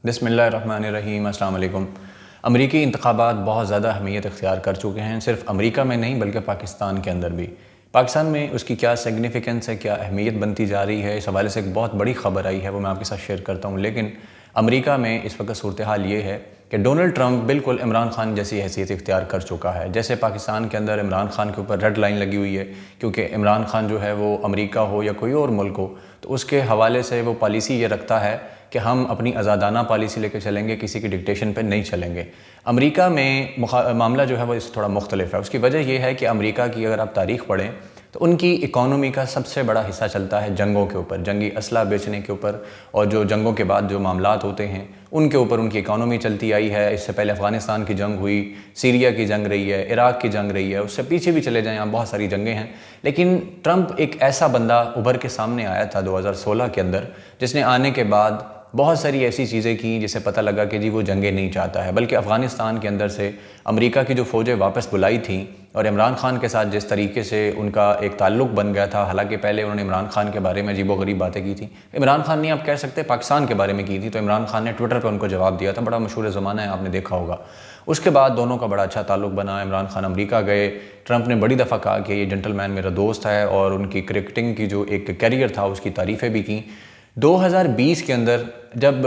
बिस्मिल्लाहिर्रहमानिर्रहीम, अस्सलाम वालेकुम। अमरीकी इंतखाबात बहुत ज़्यादा अहमियत इख्तियार कर चुके हैं, सिर्फ अमरीका में नहीं बल्कि पाकिस्तान के अंदर भी। पाकिस्तान में उसकी क्या सिग्निफ़िकेंस है, क्या अहमियत बनती जा रही है, इस हवाले से एक बहुत बड़ी ख़बर आई है, वो मैं आपके साथ शेयर करता हूँ। लेकिन अमरीका में इस वक्त सूरत हाल ये है कि डोनाल्ड ट्रंप बिल्कुल इमरान खान जैसी हैसियत इख्तियार कर चुका है। जैसे पाकिस्तान के अंदर इमरान खान के ऊपर रेड लाइन लगी हुई है, क्योंकि इमरान खान जो है वो अमरीका हो या कोई और मुल्क हो, तो उसके हवाले से वो पॉलिसी ये रखता है कि हम अपनी आज़ादाना पॉलिसी लेकर चलेंगे, किसी की डिक्टेशन पे नहीं चलेंगे। अमेरिका में मामला जो है वो इससे थोड़ा मुख्तलिफ है। उसकी वजह यह है कि अमेरिका की अगर आप तारीख़ पढ़ें तो उनकी इकॉनमी का सबसे बड़ा हिस्सा चलता है जंगों के ऊपर, जंगी असला बेचने के ऊपर, और जो जंगों के बाद जो मामलात होते हैं उनके ऊपर उनकी इकॉनमी चलती आई है। इससे पहले अफ़गानिस्तान की जंग हुई, सीरिया की जंग रही है, इराक़ की जंग रही है, उससे पीछे भी चले जाएँ, यहाँ बहुत सारी जंगें हैं। लेकिन ट्रंप एक ऐसा बंदा उभर के सामने आया था 2016 के अंदर, जिसने आने के बाद बहुत सारी ऐसी चीज़ें की जिससे पता लगा कि जी वो जंगें नहीं चाहता है, बल्कि अफ़गानिस्तान के अंदर से अमेरिका की जो फ़ौजें वापस बुलाई थी और इमरान खान के साथ जिस तरीके से उनका एक ताल्लुक़ बन गया था। हालांकि पहले उन्होंने इमरान खान के बारे में अजीबोगरीब बातें की थी, इमरान खान नहीं आप कह सकते, पाकिस्तान के बारे में की थी, तो इमरान खान ने ट्विटर पर उनको जवाब दिया था, बड़ा मशहूर ज़माना है, आपने देखा होगा। उसके बाद दोनों का बड़ा अच्छा ताल्लुक़ बना, इमरान खान अमेरिका गए, ट्रंप ने बड़ी दफ़ा कहा कि ये जेंटलमैन मेरा दोस्त है, और उनकी क्रिकेटिंग की जो एक कैरियर था उसकी तारीफ़ें भी की। 2020 के अंदर जब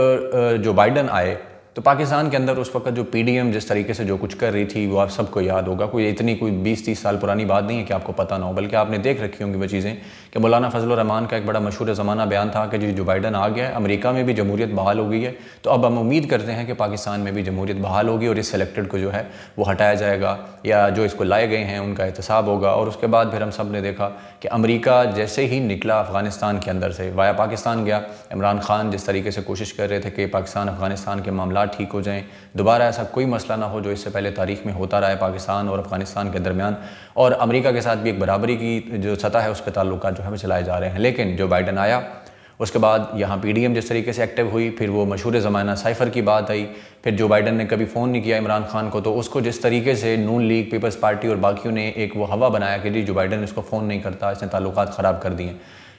जो बाइडन आए तो पाकिस्तान के अंदर उस वक्त जो पीडीएम जिस तरीके से जो कुछ कर रही थी वो आप सबको याद होगा। कोई 20-30 साल पुरानी बात नहीं है कि आपको पता ना हो, बल्कि आपने देख रखी होंगी वो चीज़ें कि मौलाना फजल रहमान का एक बड़ा मशहूर ज़माना बयान था कि जो बाइडन आ गया है, अमेरिका में भी जमहूरियत बहाल हो गई है, तो अब हम उम्मीद करते हैं कि पाकिस्तान में भी जमहूरियत बहाल होगी और इस सेलेक्टेड को जो है वो हटाया जाएगा, या जो इसको लाए गए हैं उनका एहतसाब होगा। और उसके बाद फिर हम सब ने देखा कि अमेरिका जैसे ही निकला अफ़गानिस्तान के अंदर से वाया पाकिस्तान गया, इमरान खान जिस तरीके से कोशिश कर रहे थे कि पाकिस्तान अफ़गानिस्तान के मामला ठीक हो जाएँ, दोबारा ऐसा कोई मसला ना हो जो इससे पहले तारीख़ में होता रहा है पाकिस्तान और अफ़गानिस्तान के दरमियान, और अमेरिका के साथ भी एक बराबरी की जो सतह है उस पर ताल्लुकात जो है वो चलाए जा रहे हैं। लेकिन जो बाइडन आया उसके बाद यहाँ पीडीएम जिस तरीके से एक्टिव हुई, फिर वो मशहूर ज़माना साइफ़र की बात आई, फिर जो बाइडन ने कभी फ़ोन नहीं किया इमरान खान को, तो उसको जिस तरीके से नून लीग, पीपल्स पार्टी और बाकियों ने एक वो हवा बनाया कि जी जो बाइडन इसको फ़ोन नहीं करता, इसने ताल्लुकात ख़राब कर दिए।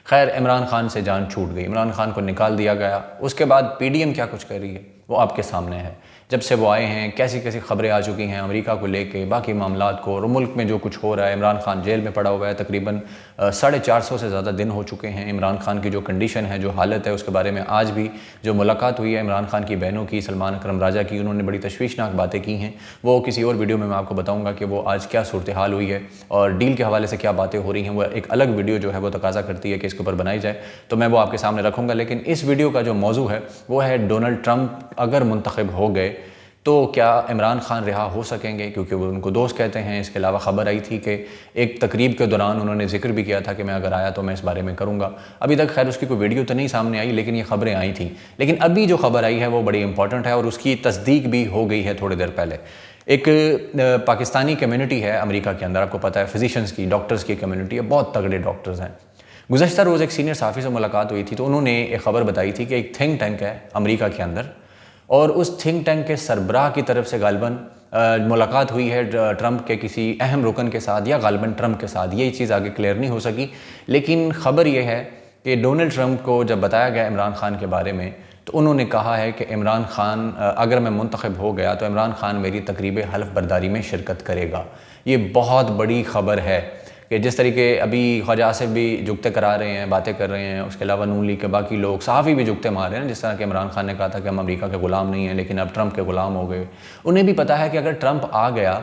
खैर इमरान खान से जान छूट गई, इमरान खान को निकाल दिया गया। उसके बाद पीडीएम क्या कुछ कर रही है वो आपके सामने है। जब से वो आए हैं कैसी कैसी खबरें आ चुकी हैं अमेरिका को लेके, बाकी मामलात को, और मुल्क में जो कुछ हो रहा है। इमरान खान जेल में पड़ा हुआ है, तकरीबन 450 से ज़्यादा दिन हो चुके हैं। इमरान खान की जो कंडीशन है, जो हालत है, उसके बारे में आज भी जो मुलाकात हुई है इमरान खान की बहनों की, सलमान अकरम राजा की, उन्होंने बड़ी तशवीशनाक बातें की हैं। वो किसी और वीडियो में मैं आपको बताऊँगा कि वो आज क्या सूरत हाल हुई है और डील के हवाले से क्या बातें हो रही हैं। वो एक अलग वीडियो जो है वो तकाज़ा करती है कि इसके ऊपर बनाई जाए, तो मैं वो आपके सामने रखूँगा। लेकिन इस वीडियो का जो मौजू है वो है डोनाल्ड ट्रंप अगर मुंतखब हो गए तो क्या इमरान खान रिहा हो सकेंगे, क्योंकि वो उनको दोस्त कहते हैं। इसके अलावा ख़बर आई थी कि एक तकरीब के दौरान उन्होंने जिक्र भी किया था कि मैं अगर आया तो मैं इस बारे में करूँगा। अभी तक खैर उसकी कोई वीडियो तो नहीं सामने आई, लेकिन ये खबरें आई थी। लेकिन अभी जो खबर आई है वो बड़ी इंपॉर्टेंट है और उसकी तस्दीक भी हो गई है थोड़ी देर पहले। एक पाकिस्तानी कम्यूनिटी है अमेरिका के अंदर, आपको पता है फिजिशियंस की, डॉक्टर्स की कम्यूनिटी है, बहुत तगड़े डॉक्टर्स हैं। गुज़श्ता रोज़ एक सीनियर साफ़ी से मुलाकात हुई थी, तो उन्होंने एक ख़बर बताई थी कि एक थिंक टैंक है अमेरिका के अंदर, और उस थिंक टैंक के सरबराह की तरफ से गालिबन मुलाकात हुई है ट्रंप के किसी अहम रुकन के साथ, या गालिबन ट्रंप के साथ। ये चीज़ आगे क्लियर नहीं हो सकी, लेकिन ख़बर यह है कि डोनाल्ड ट्रंप को जब बताया गया इमरान खान के बारे में, तो उन्होंने कहा है कि इमरान खान अगर मैं मुंतखब हो गया तो इमरान खान मेरी तकरीब हल्फ बर्दारी में शिरकत करेगा। ये बहुत बड़ी ख़बर है कि जिस तरीके अभी ख्वाजा आसिफ भी जुगते करा रहे हैं, बातें कर रहे हैं, उसके अलावा नून लीग के बाकी लोग सहाफ़ी भी जुगते मार रहे हैं, जिस तरह कि इमरान खान ने कहा था कि हम अमेरिका के ग़ुलाम नहीं हैं, लेकिन अब ट्रंप के ग़ुलाम हो गए। उन्हें भी पता है कि अगर ट्रंप आ गया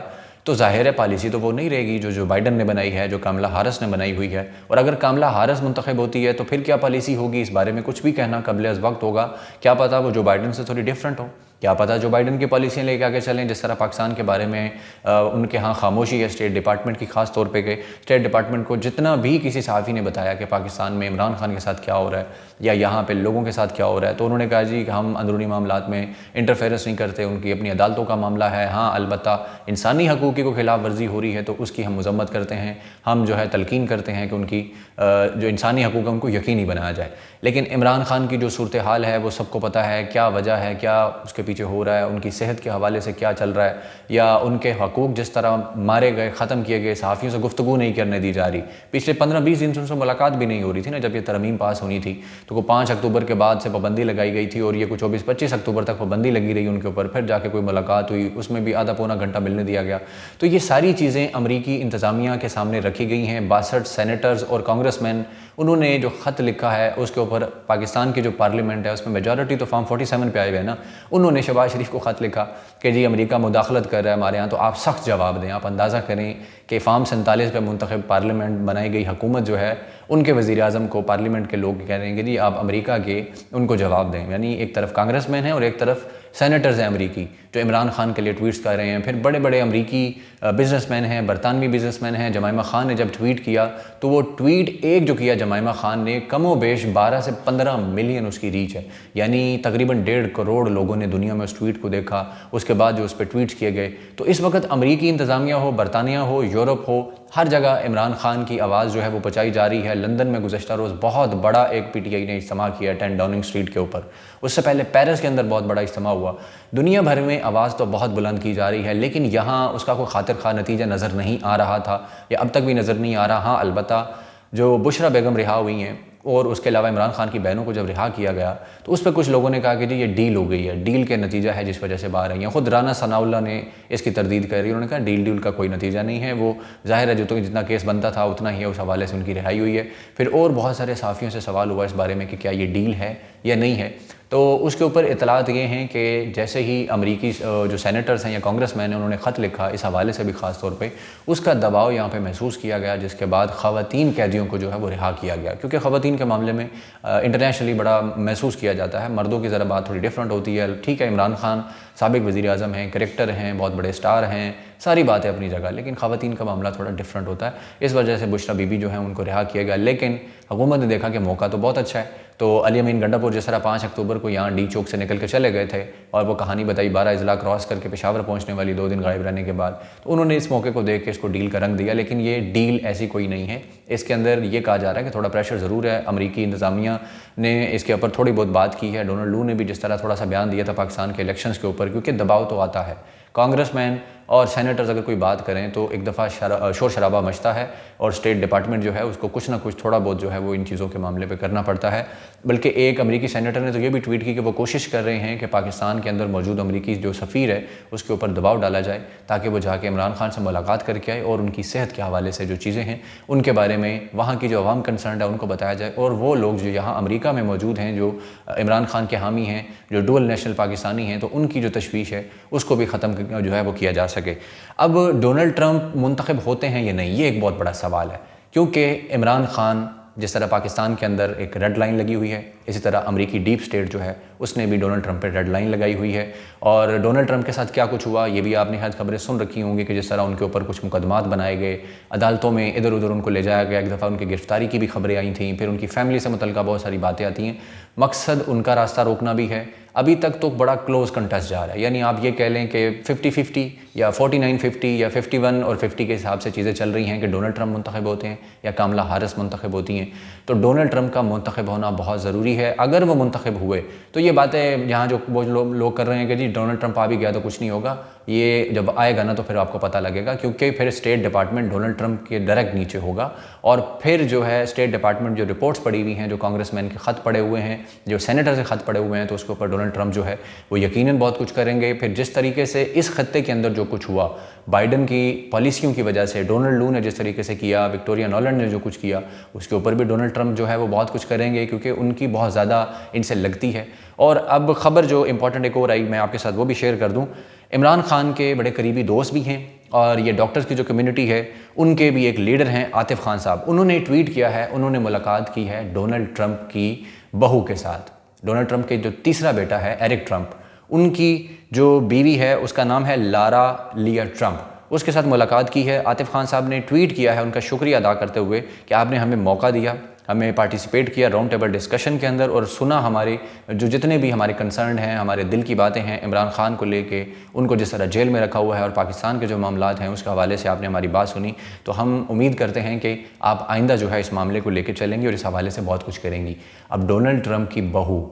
तो ज़ाहिर है पॉलिसी तो वो नहीं रहेगी जो बाइडन ने बनाई है, जो कामला हारिस ने बनाई हुई है। और अगर कामला हारिस मुंतखब होती है तो फिर क्या पॉलिसी होगी, इस बारे में कुछ भी कहना कबल अज़ वक्त होगा। क्या पता वो जो बाइडन से थोड़ी डिफरेंट हो, क्या पता जो बाइडन की पॉलिसियाँ लेके आगे चलें। जिस तरह पाकिस्तान के बारे में उनके यहाँ खामोशी है स्टेट डिपार्टमेंट की, ख़ास तौर पे कि स्टेट डिपार्टमेंट को जितना भी किसी सहाफ़ी ने बताया कि पाकिस्तान में इमरान खान के साथ क्या हो रहा है या यहाँ पे लोगों के साथ क्या हो रहा है, तो उन्होंने कहा जी कि हम अंदरूनी मामलात में इंटरफेरेंस नहीं करते, उनकी अपनी अदालतों का मामला है। हाँ, अलबत्ता इंसानी हकूक़ की खिलाफ वर्जी हो रही है तो उसकी हम मज़म्मत करते हैं, हम जो है तलकीन करते हैं कि उनकी जो इंसानी हकूक़ है उनको यकीनी बनाया जाए। लेकिन इमरान खान की जो सूरत हाल है वो सबको पता है, क्या वजह है, क्या उसके पीछे हो रहा है, उनकी सेहत के हवाले से क्या चल रहा है, या उनके हकूक़ जिस तरह मारे गए, ख़त्म किए गए, सहाफ़ियों से गुफ्तगू नहीं करने दी जा रही। पिछले 15-20 दिन से उनसे मुलाकात भी नहीं हो रही थी ना, जब ये तरमीम पास होनी थी तो वो 5 अक्टूबर के बाद से पाबंदी लगाई गई थी और ये कुछ 24-25 अक्टूबर तक पाबंदी लगी रही उनके ऊपर। फिर जाके कोई मुलाकात हुई, उसमें भी आधा पौना घंटा मिलने दिया गया। तो ये सारी चीज़ें अमरीकी इंतज़ामिया के सामने रखी गई हैं। 62 सेनेटर्स और कांग्रेसमैन, उन्होंने जो ख़त लिखा है उसके ऊपर पाकिस्तान की जो पार्लियामेंट है उसमें मेजॉरिटी तो फॉर्म 47 पे आए हुए हैं ना, उन्होंने शहबाज शरीफ को ख़त लिखा कि जी अमेरिका मुदाखलत कर रहा है हमारे यहाँ, तो आप सख्त जवाब दें। आप अंदाज़ा करें कि फॉर्म 47 पे मुंतखब पार्लियामेंट बनाई गई हुकूमत जो है, उनके वज़ीर आज़म को पार्लियामेंट के लोग कह रहे हैं कि जी आप अमेरिका के उनको जवाब दें। यानी एक तरफ कांग्रेसमैन है और एक तरफ सेनेटर्स हैं अमरीकी जो इमरान खान के लिए ट्वीट्स कर रहे हैं। फिर बड़े बड़े अमरीकी बिजनेसमैन हैं, बरतानवी बिजनेसमैन हैं। जमाइमा खान ने जब ट्वीट किया तो वो ट्वीट एक जो किया जमाइमा खान ने, कमो बेश 12 से 15 मिलियन उसकी रीच है। यानी तकरीबन 1.5 करोड़ लोगों ने दुनिया में उस ट्वीट को देखा। उसके बाद जो उस पर ट्वीट्स किए गए, तो इस वक्त अमरीकी इंतज़ामिया हो, बरतानिया हो, यूरोप हो, हर जगह इमरान खान की आवाज़ जो है वो पहुँचाई जा रही है। लंदन में गुज़श्ता रोज़ बहुत बड़ा एक PTI ने इज्तिमा किया 10 डाउनिंग स्ट्रीट के ऊपर। उससे पहले पेरिस के अंदर बहुत बड़ा इज्तिमा हुआ। दुनिया भर में आवाज़ तो बहुत बुलंद की जा रही है, लेकिन यहाँ उसका कोई खातिर खा नतीजा नज़र नहीं आ रहा था, या अब तक भी नज़र नहीं आ रहा। हाँ, अलबत्ता जो बुशरा बेगम रिहा हुई हैं और उसके अलावा इमरान खान की बहनों को जब रिहा किया गया तो उस पर कुछ लोगों ने कहा कि जी ये डील हो गई है, डील के नतीजा है जिस वजह से बाहर आई हैं। ख़ुद राना सनाउल्लाह ने इसकी तरदीद कर रही है। उन्होंने कहा डील का कोई नतीजा नहीं है, वो ज़ाहिर है जो तो जितना केस बनता था उतना ही है, उस हवाले से उनकी रिहाई हुई है। फिर और बहुत सारे सहाफ़ियों से सवाल हुआ इस बारे में कि क्या ये डील है या नहीं है, तो उसके ऊपर इतलात ये हैं कि जैसे ही अमरीकी जो सेनेटर्स हैं या कांग्रेसमैन हैं उन्होंने ख़त लिखा, इस हवाले से भी ख़ास तौर पे उसका दबाव यहाँ पे महसूस किया गया, जिसके बाद ख़वातीन कैदियों को जो है वो रिहा किया गया। क्योंकि ख़वातीन के मामले में इंटरनेशनली बड़ा महसूस किया जाता है, मर्दों की ज़रा बात थोड़ी डिफरेंट होती है। ठीक है, इमरान खान साबिक़ वज़ीर आज़म हैं, करेक्टर हैं, बहुत बड़े स्टार हैं, सारी बातें अपनी जगह, लेकिन ख़वातीन का मामला थोड़ा डिफरेंट होता है। इस वजह से बुशरा बीबी जो है उनको रिहा किया गया। लेकिन हुकूमत ने देखा कि मौका तो बहुत अच्छा है, तो अली अमीन गंडापुर जिस तरह 5 अक्टूबर को यहाँ डी चौक से निकल के चले गए थे और वो कहानी बताई 12 अजला क्रॉस करके पेशावर पहुँचने वाली 2 दिन गायब रहने के बाद, तो उन्होंने इस मौके को देख के इसको डील का रंग दिया। लेकिन ये डील ऐसी कोई नहीं है। इसके अंदर ये कहा जा रहा है कि थोड़ा प्रेशर ज़रूर है। अमरीकी इंतज़ामिया ने इसके ऊपर थोड़ी बहुत बात की है। डोनाल्ड लू ने भी जिस तरह थोड़ा सा बयान दिया था पाकिस्तान के इलेक्शंस के ऊपर, क्योंकि दबाव तो आता है। कांग्रेसमैन और सेनेटर्स अगर कोई बात करें तो एक दफ़ा शोर शराबा मचता है और स्टेट डिपार्टमेंट जो है उसको कुछ ना कुछ थोड़ा बहुत जो है वो इन चीज़ों के मामले पे करना पड़ता है। बल्कि एक अमरीकी सेनेटर ने तो ये भी ट्वीट की कि वो कोशिश कर रहे हैं कि पाकिस्तान के अंदर मौजूद अमरीकी जो सफ़ीर है उसके ऊपर दबाव डाला जाए ताकि वो जाके इमरान खान से मुलाकात करके आए और उनकी सेहत के हवाले से जो चीज़ें हैं उनके बारे में, वहाँ की जो अवाम कंसर्न है उनको बताया जाए, और वो लोग जो यहाँ अमरीका में मौजूद हैं जो इमरान खान के हामी हैं, जो डुअल नेशनल पाकिस्तानी हैं, तो उनकी जो तशवीश है उसको भी ख़त्म जो है वो किया जा सके। अब डोनाल्ड ट्रंप मुंतखब होते हैं या नहीं, ये एक बहुत बड़ा सवाल है, क्योंकि इमरान खान जिस तरह पाकिस्तान के अंदर एक रेड लाइन लगी हुई है, इसी तरह अमरीकी डीप स्टेट जो है उसने भी डोनाल्ड ट्रंप पे रेड लाइन लगाई हुई है। और डोनाल्ड ट्रंप के साथ क्या कुछ हुआ ये भी आपने शायद खबरें सुन रखी होंगी कि जिस तरह उनके ऊपर कुछ मुकदमात बनाए गए, अदालतों में इधर उधर उनको ले जाया गया। एक दफ़ा उनकी गिरफ्तारी की भी खबरें आई थीं, फिर उनकी फैमिली से मुतल्लिका बहुत सारी बातें आती हैं। मकसद उनका रास्ता रोकना भी है। अभी तक तो बड़ा क्लोज कंटेस्ट जा रहा है, यानी आप ये कह लें कि 50-50 या 49-50 या 51 और 50 के हिसाब से चीज़ें चल रही हैं कि डोनाल्ड ट्रंप मुंतखब होते हैं या कामला हारिस मुंतखब होती हैं। तो डोनाल्ड ट्रंप का मुंतखब होना बहुत ज़रूरी है। अगर वो मुंतखब हुए तो ये बातें यहाँ जो वो लोग कर रहे हैं कि जी डोनाल्ड ट्रंप आ भी गया तो कुछ नहीं होगा, ये जब आएगा ना तो फिर आपको पता लगेगा, क्योंकि फिर स्टेट डिपार्टमेंट डोनाल्ड ट्रंप के डायरेक्ट नीचे होगा। और फिर जो है स्टेट डिपार्टमेंट जो रिपोर्ट्स पड़ी हुई हैं, जो कांग्रेसमैन के ख़त पड़े हुए हैं, जो सेनेटर से ख़त पड़े हुए हैं, तो उसके ऊपर डोनाल्ड ट्रंप जो है वो यकीनन बहुत कुछ करेंगे। फिर जिस तरीके से इस खत्ते के अंदर जो कुछ हुआ बाइडन की पॉलिसियों की वजह से, डोनाल्ड लू ने जिस तरीके से किया, विक्टोरिया नॉलैंड ने जो कुछ किया, उसके ऊपर भी डोनाल्ड ट्रंप जो है वो बहुत कुछ करेंगे, क्योंकि उनकी बहुत ज़्यादा इनसे लगती है। और अब ख़बर जो इंपॉर्टेंट एक और आई, मैं आपके साथ वो भी शेयर कर दूँ। इमरान खान के बड़े करीबी दोस्त भी हैं और ये डॉक्टर्स की जो कम्युनिटी है उनके भी एक लीडर हैं आतिफ खान साहब। उन्होंने ट्वीट किया है, उन्होंने मुलाकात की है डोनाल्ड ट्रंप की बहू के साथ। डोनाल्ड ट्रंप के जो तीसरा बेटा है एरिक ट्रंप, उनकी जो बीवी है उसका नाम है लारा लिया ट्रंप, उसके साथ मुलाकात की है। आतिफ खान साहब ने ट्वीट किया है उनका शुक्रिया अदा करते हुए कि आपने हमें मौका दिया, हमें पार्टिसिपेट किया राउंड टेबल डिस्कशन के अंदर और सुना हमारे जो जितने भी हमारे कंसर्न हैं, हमारे दिल की बातें हैं इमरान खान को लेके, उनको जिस तरह जेल में रखा हुआ है और पाकिस्तान के जो मामलात हैं उसके हवाले से आपने हमारी बात सुनी। तो हम उम्मीद करते हैं कि आप आइंदा जो है इस मामले को लेकर चलेंगी और इस हवाले से बहुत कुछ करेंगी। अब डोनाल्ड ट्रंप की बहू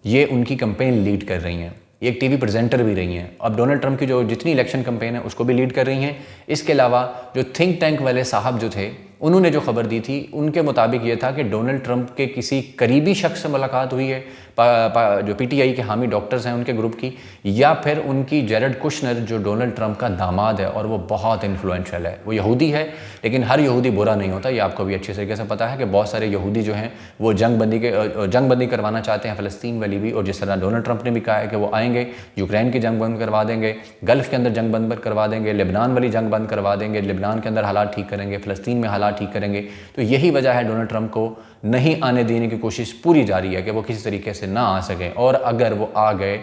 ये उनकी कंपेन लीड कर रही हैं। ये एक टीवी प्रेजेंटर भी रही हैं। अब डोनाल्ड ट्रंप की जो जितनी इलेक्शन कैंपेन है उसको भी लीड कर रही हैं। इसके अलावा जो थिंक टैंक वाले साहब जो थे उन्होंने जो खबर दी थी उनके मुताबिक ये था कि डोनाल्ड ट्रंप के किसी करीबी शख्स से मुलाकात हुई है, जो पीटीआई के हामी डॉक्टर्स हैं उनके ग्रुप की, या फिर उनकी जेरेड कुशनर जो डोनाल्ड ट्रंप का दामाद है और वो बहुत इन्फ्लुएंशियल है। वो यहूदी है लेकिन हर यहूदी बुरा नहीं होता, ये आपको भी अच्छी तरीके से पता है कि बहुत सारे यहूदी जो हैं वो जंगबंदी करवाना चाहते हैं फ़लस्तीन वाली भी। और जिस तरह डोनाल्ड ट्रंप ने भी कहा है कि वो आएंगे, यूक्रेन की जंग बंद करवा देंगे, गल्फ़ के अंदर जंग बंद करवा देंगे, लेबनान वाली जंग बंद करवा देंगे, लेबनान के अंदर हालात ठीक करेंगे, फ़लस्तीन में हालात ठीक करेंगे। तो यही वजह है डोनाल्ड ट्रंप को नहीं आने देने की कोशिश पूरी जारी है कि वो किसी तरीके से ना आ सकें। और अगर वो आ गए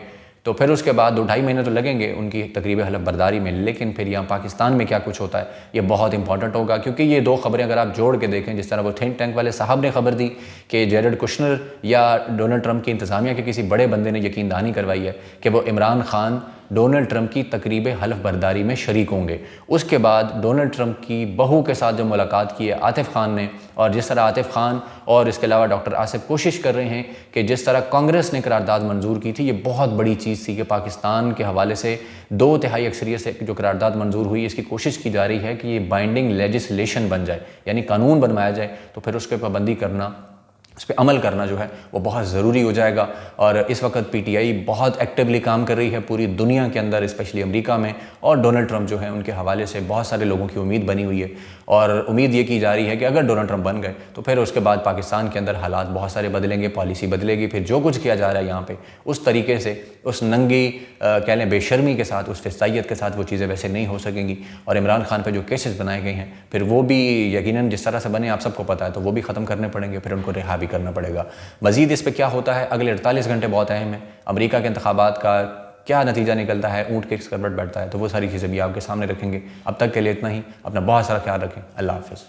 तो फिर उसके बाद 2-2.5 महीने तो लगेंगे उनकी तकरीबी हलफ बर्दारी में। लेकिन फिर यहाँ पाकिस्तान में क्या कुछ होता है ये बहुत इंपॉर्टेंट होगा, क्योंकि ये दो खबरें अगर आप जोड़ के देखें, जिस तरह वो थिंक टैंक वाले साहब ने खबर दी कि जेरेड कुशनर या डोनाल्ड ट्रंप की इंतज़ामिया के किसी बड़े बंदे ने यकीन दहानी करवाई है कि वो इमरान खान डोनाल्ड ट्रंप की तकरीब हलफ बर्दारी में शरीक होंगे। उसके बाद डोनाल्ड ट्रंप की बहू के साथ जो मुलाकात की है आतिफ खान ने, और जिस तरह आतिफ खान और इसके अलावा डॉक्टर आसिफ कोशिश कर रहे हैं कि जिस तरह कांग्रेस ने करारदाद मंजूर की थी, ये बहुत बड़ी चीज़ थी कि पाकिस्तान के हवाले से 2/3 अक्सरियत से जो करारदाद मंजूर हुई, इसकी कोशिश की जा रही है कि ये बाइंडिंग लेजिस्लेशन बन जाए, यानी कानून बनवाया जाए। तो फिर उस पर पाबंदी करना, उस पर अमल करना जो है वो बहुत ज़रूरी हो जाएगा। और इस वक्त पीटीआई बहुत एक्टिवली काम कर रही है पूरी दुनिया के अंदर, स्पेशली अमेरिका में। और डोनाल्ड ट्रंप जो है उनके हवाले से बहुत सारे लोगों की उम्मीद बनी हुई है, और उम्मीद ये की जा रही है कि अगर डोनाल्ड ट्रंप बन गए तो फिर उसके बाद पाकिस्तान के अंदर हालात बहुत सारे बदलेंगे, पॉलिसी बदलेगी। फिर जो कुछ किया जा रहा है यहाँ पे उस तरीके से, उस नंगी कह लें बेशर्मी के साथ, उस फिस्तायत के साथ वो चीज़ें वैसे नहीं हो सकेंगी। और इमरान खान पर जो केसेस बनाए गए हैं फिर वो भी यकीनन जिस तरह से बने आप सबको पता है, तो वो भी ख़त्म करने पड़ेंगे, फिर उनको रिहा भी करना पड़ेगा। मज़ीद इस पर क्या होता है, अगले 48 घंटे बहुत अहम है। अमेरिका के इंतखाबात का क्या नतीजा निकलता है, ऊँट किस करवट बैठता है, तो वो सारी चीज़ें भी आपके सामने रखेंगे। अब तक के लिए इतना ही। अपना बहुत सारा ख्याल रखें। अल्लाह हाफ़िज़।